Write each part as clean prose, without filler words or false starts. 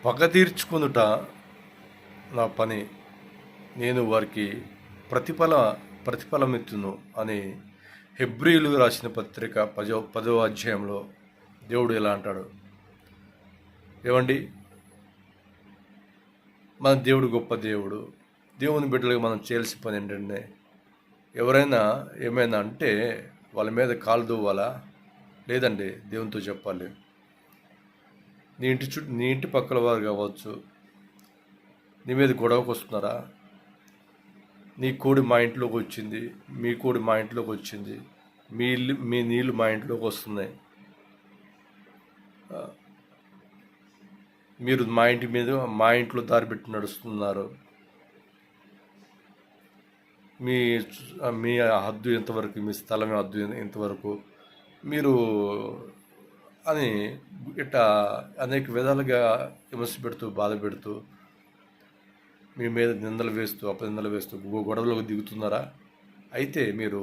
పగ తీర్చుకొనుట నా పని, నేను వారికి ప్రతిఫలమిత్తును అని హెబ్రీయులకు రాసిన పత్రిక 10వ అధ్యాయంలో దేవుడు ఇలా అంటాడు. ఏమండి, మన దేవుడు గొప్ప దేవుడు. దేవుని బిడ్డలుగా మనం చేయాల్సిన పని ఏంటంటే, ఎవరైనా ఏమైనా అంటే వాళ్ళ మీద కాలు దువ్వాలా? లేదండి, దేవునితో చెప్పాలి. నీ ఇంటి పక్కల వారు కావచ్చు, నీ మీద గొడవకు వస్తున్నారా? నీ కోడి మా ఇంట్లోకి వచ్చింది, మీ కోడి మా ఇంట్లోకి వచ్చింది, మీ నీళ్ళు మా ఇంట్లోకి వస్తున్నాయి, మీరు మా ఇంట్లో దారి పెట్టి నడుస్తున్నారు, మీ మీ హద్దు ఎంతవరకు, మీ స్థలం హద్దు ఎంతవరకు, మీరు అని ఇట్లా అనేక విధాలుగా విమర్శ పెడుతూ, బాధ పెడుతూ, మీ మీద నిందలు వేస్తూ, అపనిందలు వేస్తూ గొడవలకు దిగుతున్నారా? అయితే మీరు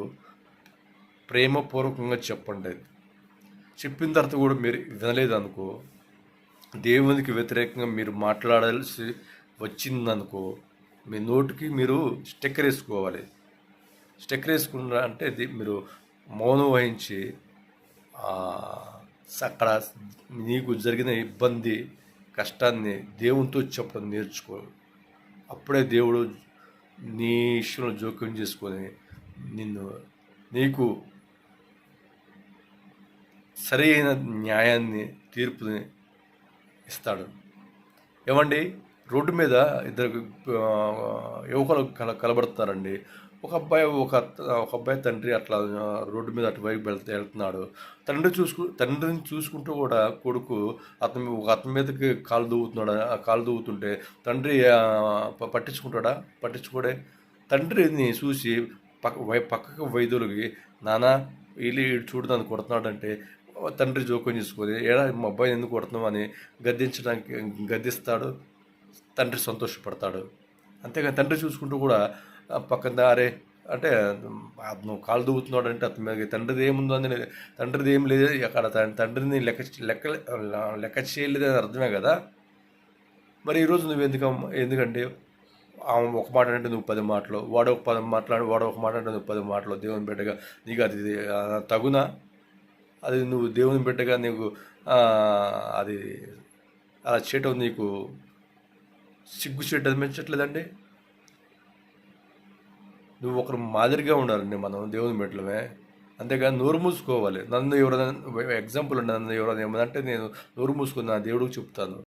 ప్రేమపూర్వకంగా చెప్పండి. చెప్పిన తర్వాత కూడా మీరు వినలేదనుకో, దేవునికి వ్యతిరేకంగా మీరు మాట్లాడాల్సి వచ్చిందనుకో, మీ నోటికి మీరు స్టిక్కర్ వేసుకోవాలి. స్టిక్కర్ వేసుకున్నా అంటే మీరు మౌనం వహించి అక్కడ నీకు జరిగిన ఇబ్బంది, కష్టాన్ని దేవునితో చెప్పడం నేర్చుకో. అప్పుడే దేవుడు నీ విషయంలో జోక్యం చేసుకొని నీకు సరైన న్యాయాన్ని, తీర్పుని ఇస్తాడు. ఏమండి, రోడ్డు మీద ఇద్దరు యువకులు కలబడుతున్నారండి. ఒక అబ్బాయి తండ్రి అట్లా రోడ్డు మీద అటువైపు వెళ్తున్నాడు. తండ్రిని చూసుకుంటూ కూడా కొడుకు అతని మీదకి కాలు దూవుతున్నాడు. ఆ కాలు దూవుతుంటే తండ్రి పట్టించుకుంటాడా? పట్టించుకోడే. తండ్రిని చూసి పక్కకు వైద్యులకి, నానా వీళ్ళు చూడు నన్ను కొడుతున్నాడంటే తండ్రి జోక్యం చేసుకొని, ఏడా మా అబ్బాయిని ఎందుకు కొడుతున్నావు అని గద్దిస్తాడు. తండ్రి సంతోషపడతాడు. అంతేగాని తండ్రి చూసుకుంటూ కూడా పక్కన అరే అంటే నువ్వు కాలు దూవుతున్నాడు అంటే అతని మీద తండ్రిది ఏముందని, తండ్రిది ఏం లేదు అక్కడ, తండ్రిని లెక్క చేయలేదని అర్థమే కదా. మరి ఈరోజు నువ్వు ఎందుకంటే ఒక మాట అంటే నువ్వు 10 మాటలు, వాడు ఒక 10 మాట్లాడు, వాడు ఒక మాట అంటే నువ్వు 10 మాటలు, దేవుని బిడ్డగా నీకు అది తగునా? అది నువ్వు దేవుని బిడ్డగా నీకు అది అలా చేయటం నీకు సిగ్గు చేయటం అనిపించట్లేదండి? నువ్వు ఒకరు మాదిరిగా ఉండాలండి మనం దేవుని బిడ్డలమే. అంతేగాని నోరు మూసుకోవాలి. నన్ను ఎవరైనా ఎగ్జాంపుల్ అండి, నన్ను ఎవరైనా ఏమన్నా అంటే నేను నోరు మూసుకుని నా దేవుడికి చెప్తాను.